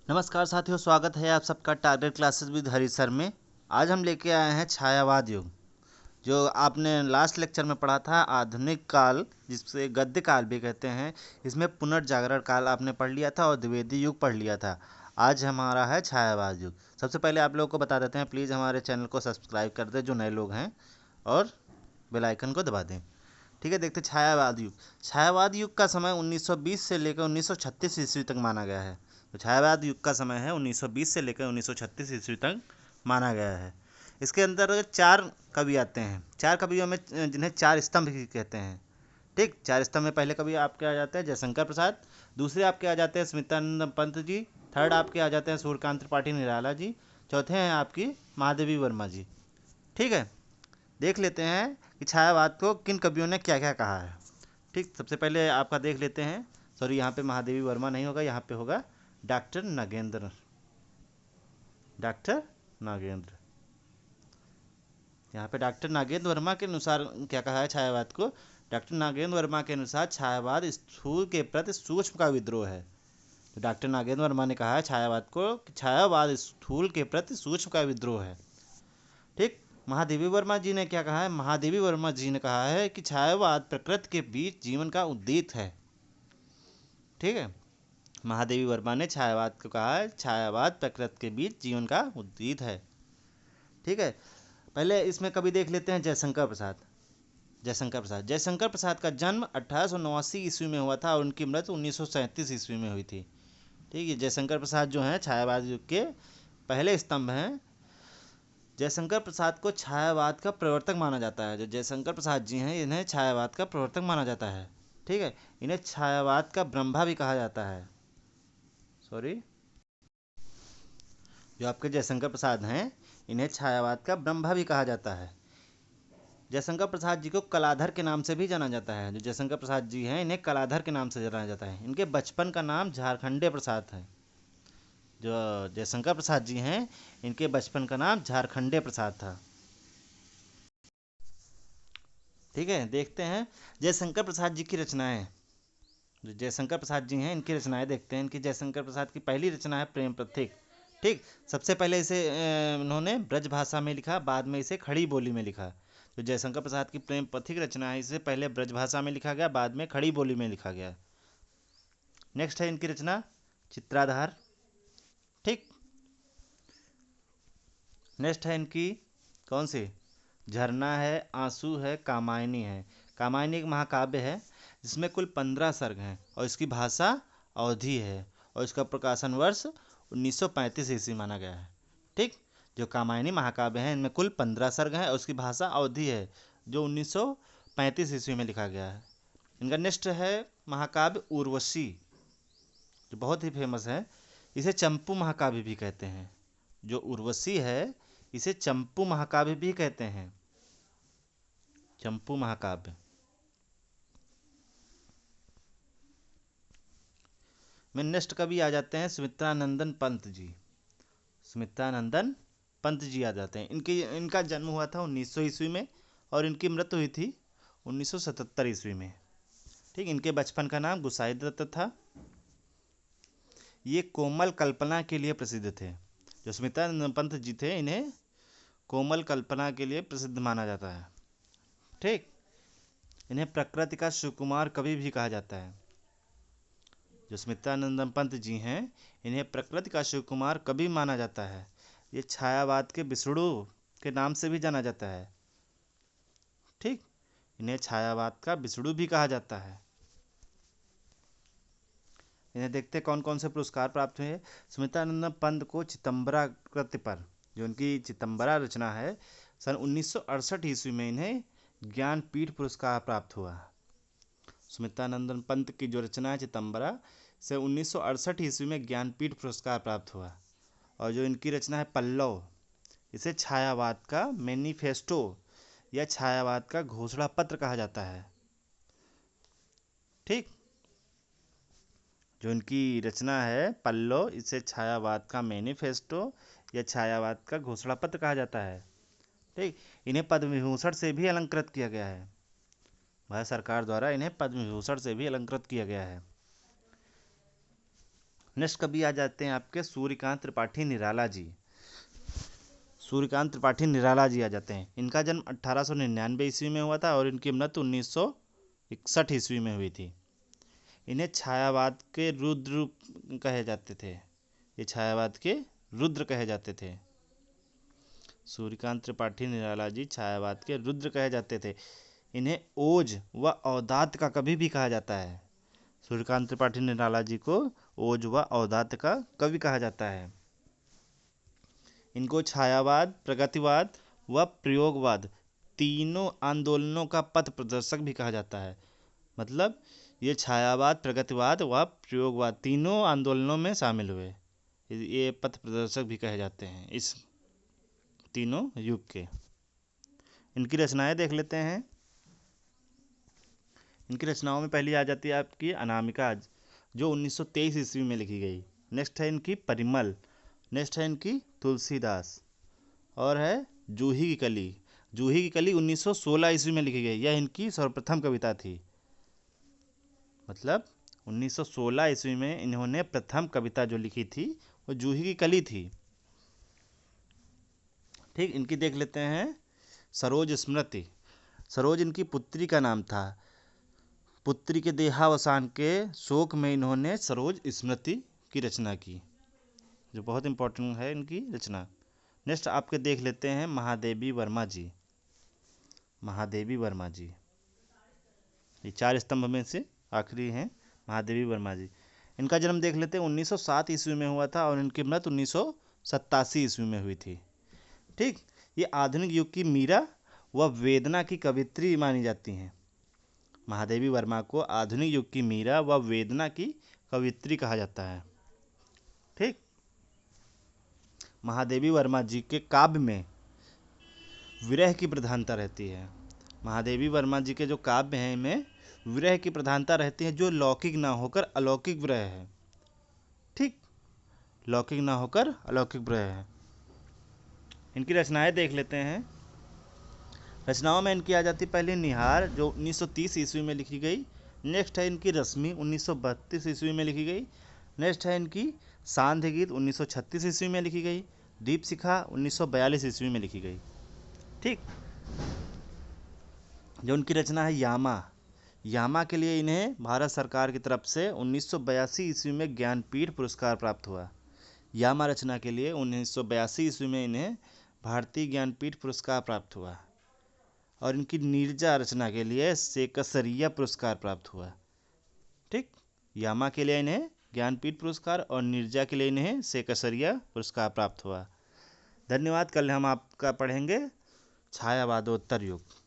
नमस्कार साथियों, स्वागत है आप सबका target classes with Hari sir में। आज हम लेके आए हैं छायावाद युग, जो आपने लास्ट लेक्चर में पढ़ा था आधुनिक काल, जिससे गद्य काल भी कहते हैं। इसमें पुनर्जागरण काल आपने पढ़ लिया था और द्विवेदी युग पढ़ लिया था। आज हमारा है छायावाद युग। सबसे पहले आप लोगों को बता देते हैं, प्लीज़ हमारे चैनल को सब्सक्राइब कर दें जो नए लोग हैं, और बेल आइकन को दबा दें। ठीक है, देखते छायावाद युग। छायावाद युग का समय 1920 से लेकर 1936 ईस्वी तक माना गया है। तो छायावाद युग का समय है 1920 से लेकर 1936 ईस्वी तक माना गया है। इसके अंदर चार कवि आते हैं। चार कवियों में जिन्हें चार स्तंभ भी कहते हैं। ठीक, चार स्तंभ में पहले कवि आपके आ जाते हैं जयशंकर प्रसाद, दूसरे आपके आ जाते हैं स्मितानंद पंत जी, थर्ड आपके आ जाते हैं सूर्यकांत त्रिपाठी निराला जी, चौथे हैं आपकी महादेवी वर्मा जी। ठीक है, देख लेते हैं कि छायावाद को किन कवियों ने क्या क्या कहा है। ठीक, सबसे पहले आपका देख लेते हैं। सॉरी, यहाँ पे महादेवी वर्मा नहीं होगा, यहाँ पे होगा डॉक्टर नागेंद्र। डॉक्टर नागेंद्र, यहाँ पे डॉक्टर नागेंद्र वर्मा के अनुसार क्या कहा है छायावाद को। डॉक्टर नागेंद्र वर्मा के अनुसार छायावाद स्थूल के प्रति सूक्ष्म का विद्रोह है। तो डॉक्टर नागेंद्र वर्मा ने कहा है छायावाद को कि छायावाद स्थूल के प्रति सूक्ष्म का विद्रोह है। ठीक, महादेवी वर्मा जी ने क्या कहा है। महादेवी वर्मा जी ने कहा है कि छायावाद प्रकृति के बीच जीवन का उद्दीत है। ठीक है, महादेवी वर्मा ने छायावाद को कहा है छायावाद प्रकृति के बीच जीवन का उद्दीत है। ठीक है, पहले इसमें कभी देख लेते हैं जयशंकर प्रसाद। जयशंकर प्रसाद का जन्म 1889 ईस्वी में हुआ था और उनकी मृत्यु 1937 ईस्वी में हुई थी। ठीक है, जयशंकर प्रसाद जो हैं छायावाद युग के पहले स्तंभ हैं। जयशंकर प्रसाद को छायावाद का प्रवर्तक माना जाता है। जो जयशंकर प्रसाद जी हैं इन्हें छायावाद का प्रवर्तक माना जाता है। ठीक है, इन्हें छायावाद का ब्रह्मा भी कहा जाता है। सॉरी, जो आपके जयशंकर प्रसाद हैं इन्हें छायावाद का ब्रह्मा भी कहा जाता है। जयशंकर प्रसाद जी को कलाधर के नाम से भी जाना जाता है। जो जयशंकर प्रसाद जी हैं इन्हें कलाधर के नाम से जाना जाता है। इनके बचपन का नाम झारखंडे प्रसाद है। जो जयशंकर प्रसाद जी हैं इनके बचपन का नाम झारखंडे प्रसाद था। ठीक है, देखते हैं जयशंकर प्रसाद जी की रचनाएं। जो जयशंकर प्रसाद जी हैं इनकी रचनाएं देखते हैं। इनकी जयशंकर प्रसाद की पहली रचना है प्रेम पथिक। ठीक, सबसे पहले इसे उन्होंने ब्रज भाषा में लिखा, बाद में इसे खड़ी बोली में लिखा। जो जयशंकर प्रसाद की प्रेम पथिक रचना है इसे पहले ब्रज भाषा में लिखा गया, बाद में खड़ी बोली में लिखा गया। नेक्स्ट है इनकी रचना चित्राधार। ठीक, नेक्स्ट है इनकी कौन सी, झरना है, आंसू है, कामायनी है। कामायनी एक महाकाव्य है जिसमें कुल 15 सर्ग हैं और इसकी भाषा अवधी है और इसका प्रकाशन वर्ष 1935 ईस्वी माना गया है। ठीक, जो कामायनी महाकाव्य है इनमें कुल 15 सर्ग हैं और उसकी भाषा अवधी है जो 1935 ईस्वी में लिखा गया है। इनका नेक्स्ट है महाकाव्य उर्वशी, जो बहुत ही फेमस है। इसे चंपू महाकाव्य भी कहते हैं। जो उर्वशी है इसे चंपू महाकाव्य भी कहते हैं। चंपू महाकाव्य में नेक्स्ट कवि आ जाते हैं सुमित्रानंदन पंत जी। सुमित्रानंदन पंत जी आ जाते हैं। इनका जन्म हुआ था 1900 ईस्वी में और इनकी मृत्यु हुई थी 1977 ईस्वी में। ठीक, इनके बचपन का नाम गुसाई दत्त था। ये कोमल कल्पना के लिए प्रसिद्ध थे। जो सुमित्रानंदन पंत जी थे इन्हें कोमल कल्पना के लिए प्रसिद्ध माना जाता है। ठीक, इन्हें प्रकृति का सुकुमार कवि भी कहा जाता है। जो स्मितानंदन पंत जी हैं इन्हें प्रकृति का शिवकुमार कवि माना जाता है। ये छायावाद के विष्णु के नाम से भी जाना जाता है। ठीक, इन्हें छायावाद का विष्णु भी कहा जाता है। इन्हें देखते कौन कौन से पुरस्कार प्राप्त हुए। स्मितानंदन पंत को चितंबरा कृति पर, जो उनकी चितंबरा रचना है, सन 1968 ईस्वी में इन्हें ज्ञानपीठ पुरस्कार प्राप्त हुआ। सुमित्रानंदन पंत की जो रचना है चितंबरा से 1968 ईस्वी में ज्ञानपीठ पुरस्कार प्राप्त हुआ। और जो इनकी रचना है पल्लव, इसे छायावाद का मैनिफेस्टो या छायावाद का घोषणा पत्र कहा जाता है। ठीक, जो इनकी रचना है पल्लव इसे छायावाद का मैनिफेस्टो या छायावाद का घोषणा पत्र कहा जाता है। ठीक, इन्हें पद्म विभूषण से भी अलंकृत किया गया है। भारत सरकार द्वारा इन्हें पद्म विभूषण से भी अलंकृत किया गया है। नेक्स्ट कवि आ जाते हैं आपके सूर्यकांत त्रिपाठी निराला जी। सूर्यकांत त्रिपाठी निराला जी आ जाते हैं। इनका जन्म 1899 ईस्वी में हुआ था और इनकी मृत्यु 1961 ईस्वी में हुई थी। इन्हें छायावाद के रुद्र कहे जाते थे। ये छायावाद के रुद्र कहे जाते थे। सूर्यकांत त्रिपाठी निराला जी छायावाद के रुद्र कहे जाते थे। इन्हें ओज व औदात का कवि भी कहा जाता है। सूर्यकांत त्रिपाठी निराला जी को ओज व औदात का कवि कहा जाता है। इनको छायावाद, प्रगतिवाद व प्रयोगवाद तीनों आंदोलनों का पथ प्रदर्शक भी कहा जाता है। मतलब ये छायावाद, प्रगतिवाद व प्रयोगवाद तीनों आंदोलनों में शामिल हुए। ये पथ प्रदर्शक भी कहे जाते हैं इस तीनों युग के। इनकी रचनाएं देख लेते हैं। इनकी रचनाओं में पहली आ जाती है आपकी अनामिका, जो 1923 ईस्वी में लिखी गई। नेक्स्ट है इनकी परिमल। नेक्स्ट है इनकी तुलसीदास। और है जूही की कली। जूही की कली 1916 ईस्वी में लिखी गई। यह इनकी सर्वप्रथम कविता थी। मतलब 1916 ईस्वी में इन्होंने प्रथम कविता जो लिखी थी वो जूही की कली थी। ठीक, इनकी देख लेते हैं सरोज स्मृति। सरोज इनकी पुत्री का नाम था। पुत्री के देहावसान के शोक में इन्होंने सरोज स्मृति की रचना की, जो बहुत इंपॉर्टेंट है इनकी रचना। नेक्स्ट आपके देख लेते हैं महादेवी वर्मा जी। महादेवी वर्मा जी ये चार स्तंभ में से आखिरी हैं महादेवी वर्मा जी। इनका जन्म देख लेते हैं 1907 ईस्वी में हुआ था और इनकी मृत्यु 1987 ईस्वी में हुई थी। ठीक, ये आधुनिक युग की मीरा व वेदना की कवित्री मानी जाती हैं। महादेवी वर्मा को आधुनिक युग की मीरा व वेदना की कवित्री कहा जाता है। ठीक, महादेवी वर्मा जी के काव्य में विरह की प्रधानता रहती है। महादेवी वर्मा जी के जो काव्य हैं इनमें विरह की प्रधानता रहती है, जो लौकिक ना होकर अलौकिक विरह है। ठीक, लौकिक ना होकर अलौकिक विरह है। इनकी रचनाएं देख लेते हैं। रचनाओं में इनकी आ जाती पहले निहार, जो 1930 ईस्वी में लिखी गई। नेक्स्ट है इनकी रश्मि, 1932 ईस्वी में लिखी गई। नेक्स्ट है इनकी सांध्य गीत, 1936 ईस्वी में लिखी गई। दीपशिखा 1942 ईस्वी में लिखी गई। ठीक, जो उनकी रचना है यामा। यामा के लिए इन्हें भारत सरकार की तरफ से 1982 ईस्वी में ज्ञानपीठ पुरस्कार प्राप्त हुआ। यामा रचना के लिए 1982 ईस्वी में इन्हें भारतीय ज्ञानपीठ पुरस्कार प्राप्त हुआ। और इनकी नीरजा रचना के लिए सेकसरिया पुरस्कार प्राप्त हुआ। ठीक, यामा के लिए इन्हें ज्ञानपीठ पुरस्कार और नीरजा के लिए इन्हें सेकसरिया पुरस्कार प्राप्त हुआ। धन्यवाद। कल हम आपका पढ़ेंगे छायावादोत्तर युग।